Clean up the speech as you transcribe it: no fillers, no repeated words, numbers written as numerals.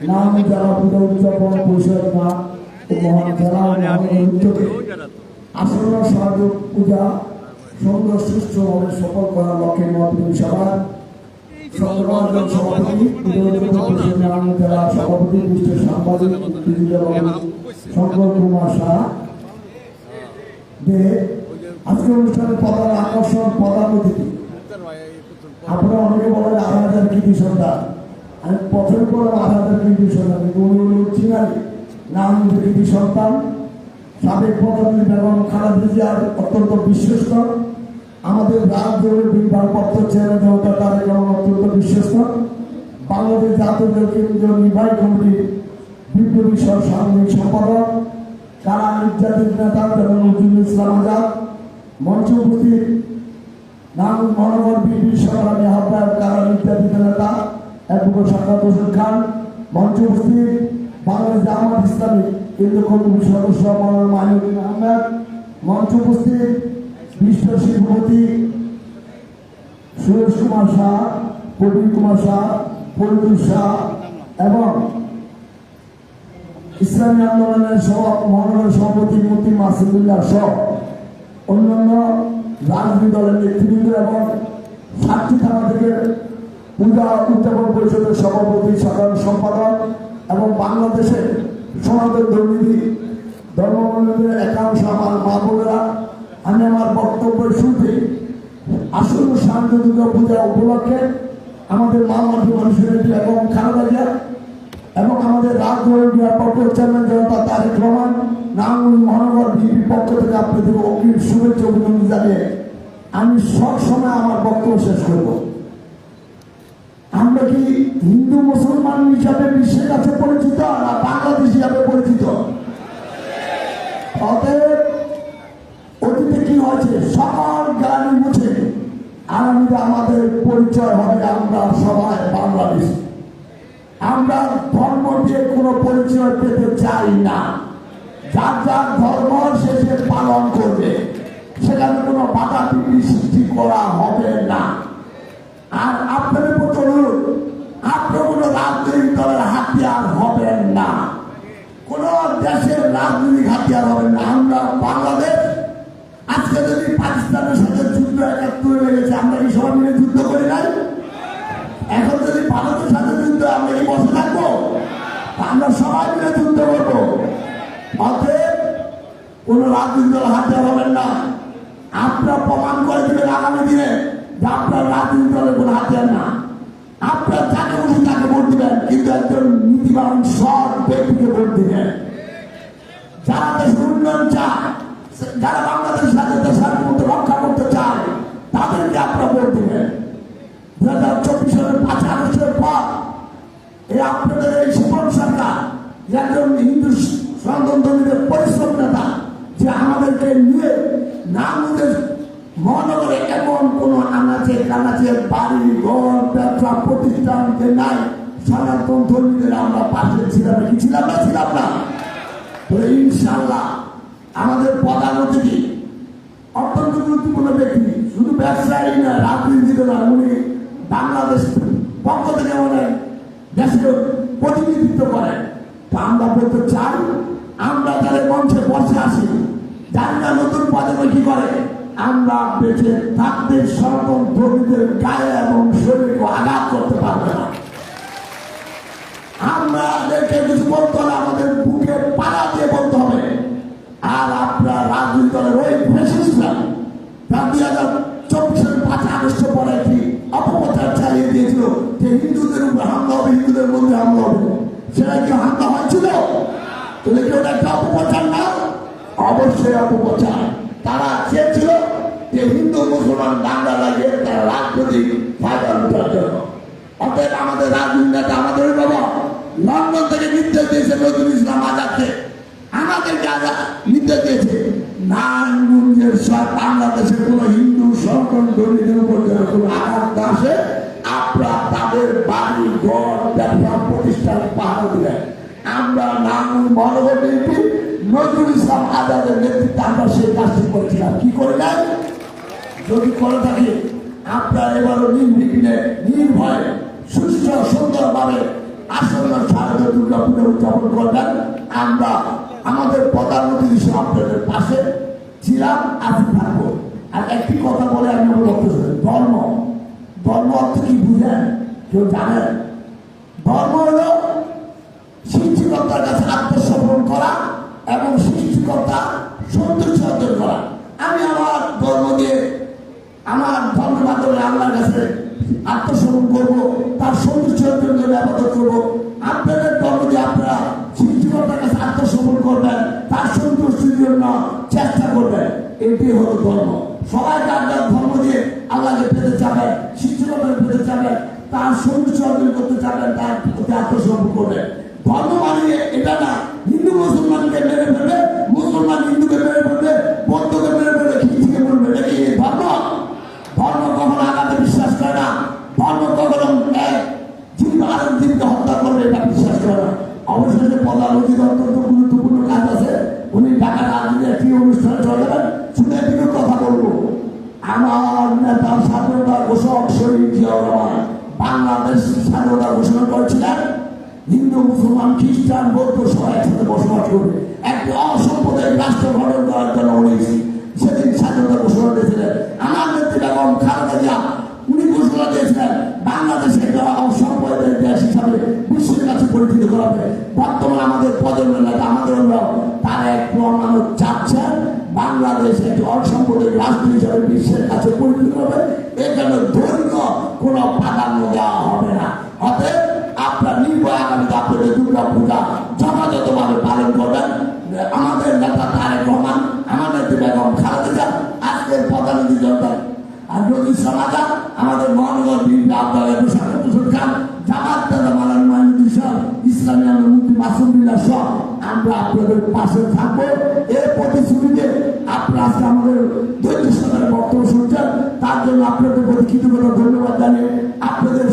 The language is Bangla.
নাম যারা পূজা উদযাপন পরিষদ না মহান জেলা উদ্যোগে আসন্ন সহযোগ পূজা সুন্দর সুষ্ঠুভাবে সফল করার লক্ষ্যে মহাপ্রভু সভার সভাপতি জেলা সভাপতি বিশ্বের সাংবাদিক শঙ্কর কুমার শাহ আজকের অনুষ্ঠানে প্রধান আকর্ষণ প্রধান অতিথি। আপনারা অনেকে বলেন ৮,০০০ কৃতি সন্তান, আমি প্রথমে বললাম ৮,০০০ কৃতি সন্তান, কিন্তু উনি ছিলেন নাম কৃতি সন্তান সাবেক প্রধানমন্ত্রী বেগম খালেদা জিয়ার অত্যন্ত বিশ্বস্ত, আমাদের রাজ্যের ভারপ্রাপ্ত চেয়ারম্যান জনতা তারেক রহমান অত্যন্ত বিশ্বস্ত, বাংলাদেশ জাতীয় কেন্দ্রীয় নির্বাহী কমিটির বিপ্লবী সাংগঠনিক সম্পাদক, কারা নির্যাতিত নেতা নজরুল ইসলাম আজাদ, মঞ্চে উপস্থিত নাম মহানগর বিএনপি সংগ্রামী আহ্বায়ক, কারা নির্যাতিত নেতা অ্যাডভোকেট সাজ্জাদ হোসেন খান, মঞ্চে উপস্থিত বাংলাদেশ জামাত ইসলামী কেন্দ্রীয় কমিটির সদস্য মাওলানা মাইনুদ্দিন আহমেদ, মঞ্চে উপস্থিত বিশ্ব শিল্পপতি সুরেশ কুমার শাহ, প্রবীণ কুমার শাহ, ফরিদুল শাহ এবং ইসলামী আন্দোলনের মহানগর সভাপতি মন্ত্রী মাসুদুল্লাহ সহ অন্যান্য রাজনীতি দলের নেতৃবৃন্দ এবং সাতটি থানা থেকে পূজা উদযাপন পরিষদের সভাপতি সাধারণ সম্পাদক এবং বাংলাদেশের সনাতন ধর্মাবলম্বীদের একাংশ আমার মা বোনেরা, আমি আমার বক্তব্যের শুরুতে আসন্ন শান্ত দুর্গা পূজা উপলক্ষে আমাদের মা মাটি মানুষের এবং খালেদা জিয়া এবং আমাদের রাজনৈতিক নিরাপত্তা চেয়ারম্যান জনতা তারেক রহমান নাঙ্গল মহানগর বিএনপির পক্ষ থেকে আপনাদের অগ্রিম শুভেচ্ছা অভিনন্দন জানিয়ে আমি সবসময় আমার বক্তব্য শেষ করব। আমরা কি হিন্দু মুসলমান হিসাবে বিশ্বের কাছে পরিচিত না বাংলাদেশ হিসাবে পরিচিত? অতএব অতীতে কি হয়েছে সকল জ্ঞানী মুছে আগামীতে আমাদের পরিচয় হবে আমরা সবাই বাংলাদেশ। আমরা ধর্ম দিয়ে কোনো পরিচয় পেতে চাই না, যার যার ধর্ম শেষে পালন করবে, সেখানে কোনো বাধা বিঘ্নি সৃষ্টি করা হবে না। আর আপনাদের প্রতি অনুরোধ, আপনার কোনো রাজনৈতিক দলের হাতিয়ার হবেন না, কোন দেশের রাজনৈতিক হাতিয়ার হবেন না। আমরা বাংলাদেশ, আজকে যদি পাকিস্তানের সাথে যুদ্ধ ৭১ লেগেছে, আমরা কি সবাই মিলে যুদ্ধ করি নাই? এখন যদি ভারতের সাথে যুদ্ধ, আমরা কি বসে থাকবো? আমরা সবাই মিলে যুদ্ধ করবো। অতএব কোন রাজনৈতিক দল হাতিয়ার হবেন না। আপনারা প্রমাণ করে দিবেন আগামী দিনে যে আপনার রাজনৈতিক দলের কোন হাতিয়ার না। আপনার যাকে খুশি তাকে ভোট দিবেন, কিন্তু একজন নীতিবান সৎ ব্যক্তিকে ভোট দিবেন। যারা দেশের উন্নয়ন চায়, যারা বাংলাদেশের সাথে দেশের মধ্যে রক্ষা করতে চায়, তাদেরকে আপনারা ভোট দিবেন। ২০২৪ সালের ৫ আগস্টের পর আপনাদের এই সুপন সরকার একজন হিন্দু সনাতন পরিশ্রম নেতা, যে আমাদেরকে নিয়ে নামদের মহানগরে এমন কোন আনাচে কানাচে বাড়ি ঘর ব্যবসা প্রতিষ্ঠান যে নাই, সনাতন ধর্মীদের আমরা পাশে ছিলাম কি ছিলাম না? ছিলাম না? তো ইনশাল্লাহ আমাদের প্রধান অতিথি অত্যন্ত গুরুত্বপূর্ণ ব্যক্তি, শুধু ব্যবসায়ী না, রাজনীতিতে না, উনি বাংলাদেশ পক্ষ থেকে অনেক দেশের প্রতিনিধিত্ব করেন। তো আমরা বলতে চাই, আমরা যাদের মঞ্চে বসে আসি, জানি না নতুন পদে কি করে, আমরা বেঁচে থাকতে সনাতন ধর্মীদের গায়ে এবং শরীরকে আঘাত করতে পারবে না। আমাদেরকে কিছু বলতে হলে আমাদের বুকে পাড়া দিয়ে বলতে হবে। আর আপনার রাজনৈতিক দলের ওই ফ্যাসিস্টরা ২০২৪ সালের ৫ আগস্টের পরে একটি অপপ্রচার চালিয়ে দিয়েছিল যে হিন্দুদের উপরে হামলা হবে, হিন্দুদের মধ্যে হামলা হবে। সেটা কি হামলা হয়েছিল? তাহলে কি ওটা একটা অপপ্রচার না? অবশ্যই অপপ্রচার। তারা চেয়েছিল যে হিন্দু মুসলমান দাঙ্গা লাগিয়ে তারা রাজনৈতিক ফায়দা লুটার জন্য। অতএব আমাদের রাজনৈতিক নেতা, আমাদের বাবা লন্ডন থেকে নির্দেশ দিয়েছে নজরুল ইসলাম আজাদকে, আমাদেরকে নির্দেশ দিয়েছে নারায়ণগঞ্জের সব বাংলাদেশের কোন হিন্দু সনাতন ধর্মীদের উপর যেন কোন আঘাত আসে, আপনারা তাদের বাড়ি ঘর ব্যবসা প্রতিষ্ঠান পাহারা দিলেন। আমরা নারায়ণ মহানগর বিএনপি নজরুল ইসলাম আজাদের নেতৃত্বে আমরা সেই কাজটি করেছিলাম। কি করলেন? যদি করে থাকি আপনারা এবারও নির্বিঘ্নে নির্ভয়ে সুস্থ সুন্দরভাবে আসন্ন শারদীয় দুর্গা পূজা উদযাপন করবেন। আমরা আমাদের প্রধানমন্ত্রী হিসেবে আপনাদের পাশে ছিলাম, আজ থাকবো। আর একটি কথা বলে আমি বলতে চাই, ধর্ম ধর্ম অর্থ কি বুঝেন? কেউ জানেন? ধর্ম হল সৃষ্টিকর্তার কাছে আত্মসমর্পণ করা এবং সৃষ্টিকর্তা সন্তুষ্টি অর্জন করা। আমি আমার ধর্ম দিয়ে আমার ধর্মের মাধ্যমে আল্লাহর কাছে আত্মসমর্পণ করবো, তার সন্তুষ্টি অর্জন করে আবাদত করবো। আপনাদের ধর্ম দিয়ে আপনারা সৃষ্টিকর্তার কাছে আত্মসমর্পণ করবেন, তার সন্তুষ্টির জন্য চেষ্টা করবেন। এটাই হলো ধর্ম। সবাই যার যার ধর্ম দিয়ে আল্লাহকে পেতে চাবেন, সৃষ্টিকর্তাকে পেতে চাবেন, তার সন্তুষ্টি অর্জন করতে চাবেন, তার প্রতি আত্মসমর্পণ করবেন। ধর্ম মানে এটা না হিন্দু মুসলমানকে মেরে ফেলবে, মুসলমান হিন্দুকে মেরে ফেলবে, বৌদ্ধকে মেরে ফেলবে, খ্রিস্টকে মেরে ফেলবে। এটা কি ধর্ম? ধর্ম কখনো আঘাতে বিশ্বাস করে না। ধর্ম কখনো এক জীব আরেক জীবকে হত্যা করবে এটা বিশ্বাস করে না। অবশেষে প্রধানমন্ত্রীর অত্যন্ত গুরুত্বপূর্ণ কাজ আছে, উনি ঢাকা রাজনীতি একটি অনুষ্ঠানে চলে যাবেন, শুনে দিকে কথা বলবো। আমার নেতা স্বাধীনতা ঘোষক শহীদ জিয়াউর রহমান বাংলাদেশ স্বাধীনতা ঘোষণা করেছিলেন। হিন্দু মুসলমান খ্রিস্টান বৌদ্ধ সবাই একসাথে বসবাস করবে, একটি অসাম্প্রদায়িক রাষ্ট্র গঠন করার জন্য উনি সেদিন স্বাধীনতা ঘোষণা দিয়েছিলেন। আমার নেত্রী বেগম খালেদা জিয়া উনি ঘোষণা দিয়েছিলেন বাংলাদেশকে একটা অসাম্প্রদায়িক দেশ হিসাবে বিশ্বের কাছে পরিচিত করাবে। বর্তমানে আমাদের প্রজন্মের নেতা আমাদের তারা এক প্রমাণ চাচ্ছেন বাংলাদেশ একটি অসাম্প্রদায়িক রাষ্ট্র হিসাবে বিশ্বের কাছে পরিচিত করবে। এখানে ধর্ম কোনো প্রাধান্য দেওয়া হবে না। অতএব আপনার নির্ভয় আগামীতে আপনাদের দুর্গা পূজা যথাযথভাবে পালন করবেন। আমাদের নেতা তারেক রহমান, আমাদের বেগম খালেদা জিয়া, আজকের প্রধানমন্ত্রী জনতা আর যদি সমাজা আমাদের মহানগর বিএনপি আপনাদের খান, জামাত দাদা মালান মাইনুদ্দিন সহ ইসলামী আন্দোলন মুক্তি মাসুম বিল্লাহ সহ আমরা আপনাদের পাশে থাকবো। এর প্রতিশ্রুতিতে আপনারা আজকে আমাদের ধৈর্য সহকারে বক্তব্য শুনছেন, তার জন্য আপনাদের প্রতি কৃতজ্ঞতা ধন্যবাদ জানিয়ে আপনাদের